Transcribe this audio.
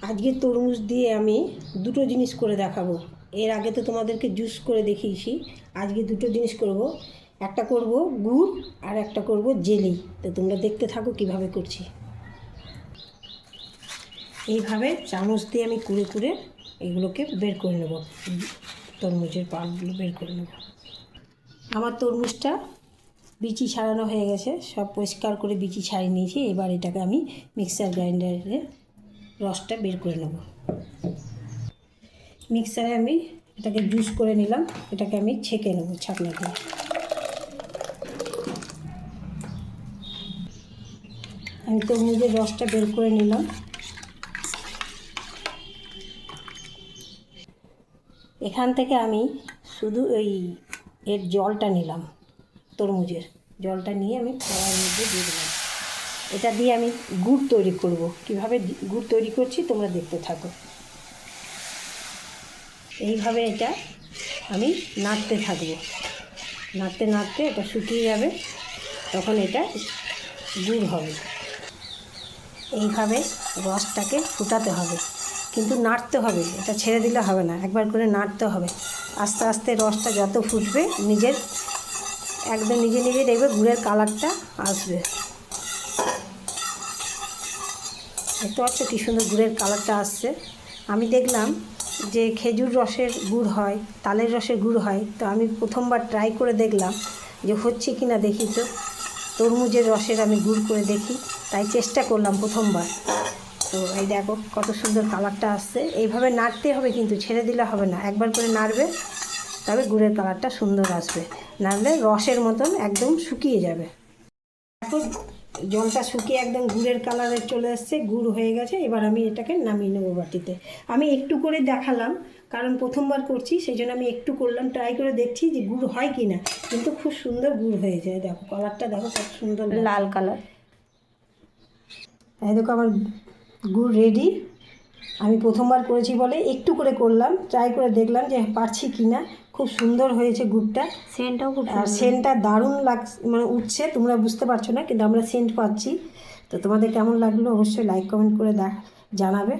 আজকে তরমুজ দিয়ে আমি দুটো জিনিস করে দেখাবো। এর আগে তো তোমাদেরকে জুস করে দেখিয়েছি, আজকে দুটো জিনিস করব। একটা করব গুড় আর একটা করব জেলি। তো তোমরা দেখতে থাকো কিভাবে করছি। এইভাবে চামচ দিয়ে আমি কুড়ে কুড়ে এগুলোকে বের করে নেব, তরমুজের পাল্পগুলো বের করে নেব। আমার তরমুজটা বিচি ছাড়ানো হয়ে গেছে, সব পরিষ্কার করে বিচি ছাড়িয়ে নিয়েছি। এবার এটাকে আমি মিক্সার গ্রাইন্ডারে রসটা বের করে নেব। মিক্সারে আমি এটাকে জুস করে নিলাম, এটাকে আমি ছেঁকে নেব ছাঁকনা দিয়ে। আমি তরমুজের রসটা বের করে নিলাম। এখান থেকে আমি শুধু এর জলটা নিলাম, তরমুজের জলটা নিয়ে আমি কড়াইয়ের মধ্যে দিয়ে দিলাম। এটা দিয়ে আমি গুড় তৈরি করব। কিভাবে গুড় তৈরি করছি তোমরা দেখতে থাকো। এইভাবে এটা আমি নাড়তে থাকবো, নাড়তে নাড়তে এটা শুকিয়ে যাবে, তখন এটা গুড় হবে। এইভাবে রসটাকে ফুটাতে হবে, কিন্তু নাড়তে হবে, এটা ছেড়ে দিলে হবে না, একবার করে নাড়তে হবে। আস্তে আস্তে রসটা যত ফুটবে একদম নিজে নিজে দেখবে গুড়ের কালারটা আসবে। দেখতে পাচ্ছ কী সুন্দর গুড়ের কালারটা আসছে। আমি দেখলাম যে খেজুর রসের গুড় হয়, তালের রসের গুড় হয়, তো আমি প্রথমবার ট্রাই করে দেখলাম যে হচ্ছে কি না দেখি। তো তরমুজের রসের আমি গুড় করে দেখি, তাই চেষ্টা করলাম প্রথমবার। তো এই দেখো কত সুন্দর কালারটা আসছে। এইভাবে নাড়তে হবে, কিন্তু ছেড়ে দিলে হবে না, একবার করে নাড়বে, তবে গুড়ের কালারটা সুন্দর আসবে। নাড়লে রসের মতন একদম শুকিয়ে যাবে। এখন জলটা শুকিয়ে একদম গুড়ের কালারে চলে আসছে, গুড় হয়ে গেছে। এবার আমি এটাকে নামিয়ে নেবো বাটিতে। আমি একটু করে দেখালাম, কারণ প্রথমবার করছি, সেই জন্য আমি একটু করলাম, ট্রাই করে দেখছি যে গুড় হয় কি না। কিন্তু খুব সুন্দর গুড় হয়ে যায়। দেখো কালারটা, দেখো কত সুন্দর লাল কালার। এই দেখো আমার গুড় রেডি। আমি প্রথমবার করেছি বলে একটু করে করলাম, ট্রাই করে দেখলাম যে পারছি কি না। খুব সুন্দর হয়েছে গুড়টা, সেন্টটাও খুব, আর সেন্টটা দারুণ লাগছে, মানে উঠছে, তোমরা বুঝতে পারছো না, কিন্তু আমরা সেন্ট পাচ্ছি। তো তোমাদের কেমন লাগলো অবশ্যই লাইক কমেন্ট করে জানাবে।